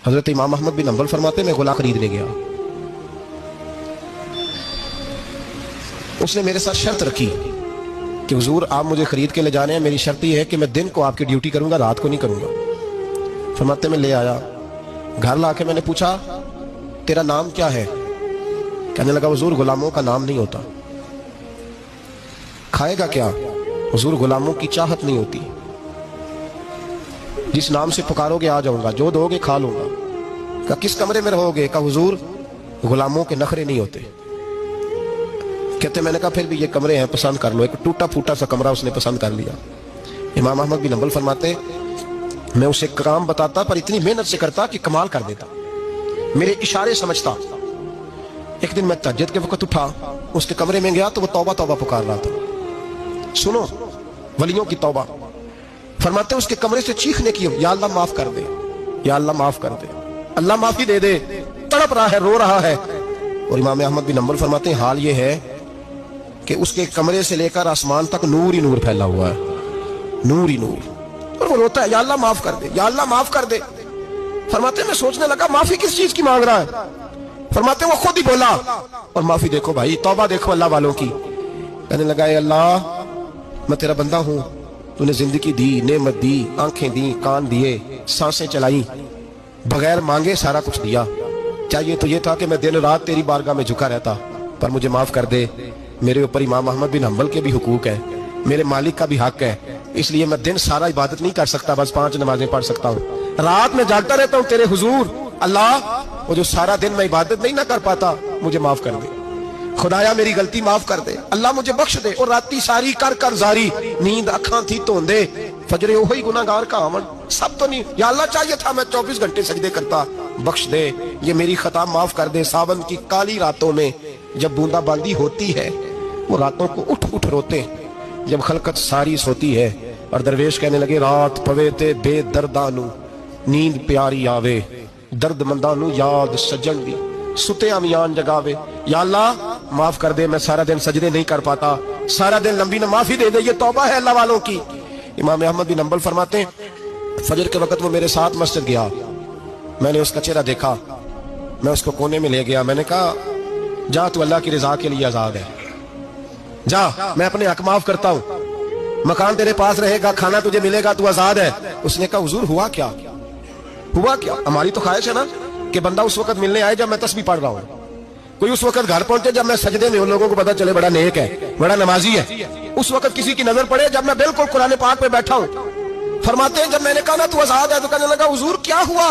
हजरत इमाम अहमद बिन हंबल फरमाते मैं गोला खरीदने गया, उसने मेरे साथ शर्त रखी कि हुजूर आप मुझे खरीद के ले जाने हैं, मेरी शर्त यह है कि मैं दिन को आपकी ड्यूटी करूंगा, रात को नहीं करूंगा। फरमाते मैं ले आया, घर लाके मैंने पूछा तेरा नाम क्या है? कहने लगा हुजूर गुलामों का नाम नहीं होता। खाएगा क्या? हुजूर गुलामों की चाहत नहीं होती, जिस नाम से पुकारोगे आ जाऊंगा, जो दोगे खा लूंगा। कहा किस कमरे में रहोगे? कहा हुजूर गुलामों के नखरे नहीं होते। कहते मैंने कहा फिर भी ये कमरे हैं, पसंद कर लो। एक टूटा फूटा सा कमरा उसने पसंद कर लिया। इमाम अहमद बिन हंबल फरमाते मैं उसे काम बताता पर इतनी मेहनत से करता कि कमाल कर देता, मेरे इशारे समझता। एक दिन मैं तहज्जुद के वक्त उठा, उसके कमरे में गया तो वो तौबा तौबा पुकार रहा था। सुनो वलियों की तौबा। फरमाते उसके कमरे से चीखने की, या अल्लाह माफ कर दे, या अल्लाह माफ कर दे, अल्लाह माफी दे दे। तड़प रहा है, रो रहा है। और इमाम अहमद बिन हंबल फरमाते हाल ये है कि उसके कमरे से लेकर आसमान तक नूर ही नूर फैला हुआ है, नूर ही नूर। और वो रोता है या अल्लाह माफ कर दे, या अल्लाह माफ कर दे। फरमाते मैं सोचने लगा माफी किस चीज की मांग रहा है। फरमाते वो खुद ही बोला और माफी देखो भाई, तौबा देखो अल्लाह वालों की। कहने लगा अल्लाह मैं तेरा बंदा हूं, तूने जिंदगी दी, नेमत दी, आंखें दी, कान दिए, सांसें चलाई, बगैर मांगे सारा कुछ दिया। चाहिए तो ये था कि मैं दिन रात तेरी बारगाह में झुका रहता, पर मुझे माफ कर दे। मेरे ऊपर इमाम अहमद बिन हंबल के भी हुकूक है, मेरे मालिक का भी हक है, इसलिए मैं दिन सारा इबादत नहीं कर सकता, बस 5 नमाजें पढ़ सकता हूँ। रात में जागता रहता हूँ तेरे हुजूर। अल्लाह वो जो सारा दिन मैं इबादत नहीं ना कर पाता, मुझे माफ कर दे। खुदाया मेरी गलती माफ कर दे, अल्लाह मुझे बख्श दे। और राती सारी कर कर जारी, नींद अखां थी धोंदे, फजरे ओही गुनाहगार का आवन। सब तो नहीं, या अल्लाह चाहिए था मैं 24 घंटे सजदे करता, बख्श दे, ये मेरी खता माफ कर दे। सावन की काली रातों में जब बूंदाबांदी होती है, वो रातों को उठ उठ रोते, जब खलकत सारी सोती है। और दरवेश कहने लगे रात पवे ते बेदर्दानू नींद प्यारी आवे, दर्द मंदानू याद सजन दी, सुते अमियान जगावे। या अल्लाह माफ कर दे, मैं सारा दिन सजदे नहीं कर पाता, सारा दिन लंबी न माफी दे दे, ये तौबा है अल्लाह वालों की। इमाम अहमद बिन हंबल फरमाते फजर के वक्त वो मेरे साथ मस्जिद गया, मैंने उसका चेहरा देखा, मैं उसको कोने में ले गया। मैंने कहा जा तू अल्लाह की रजा के लिए आजाद है, जा मैं अपने हक माफ करता हूँ, मकान तेरे पास रहेगा, खाना तुझे मिलेगा, तू आजाद है। उसने कहा हुजूर हुआ क्या, हुआ क्या? हमारी तो ख्वाहिश है ना कि बंदा उस वक्त मिलने आए जब मैं तस्बीह पढ़ रहा हूँ, कोई उस वक्त घर पहुंचे जब मैं सजदे में, उन लोगों को पता चले बड़ा नेक है, बड़ा नमाजी है। उस वक्त किसी की नजर पड़े जब मैं बिल्कुल कुरान पाक पे बैठा हूँ। फरमाते हैं जब मैंने कहा ना तू आजाद है, तो कहने लगा हुजूर क्या हुआ?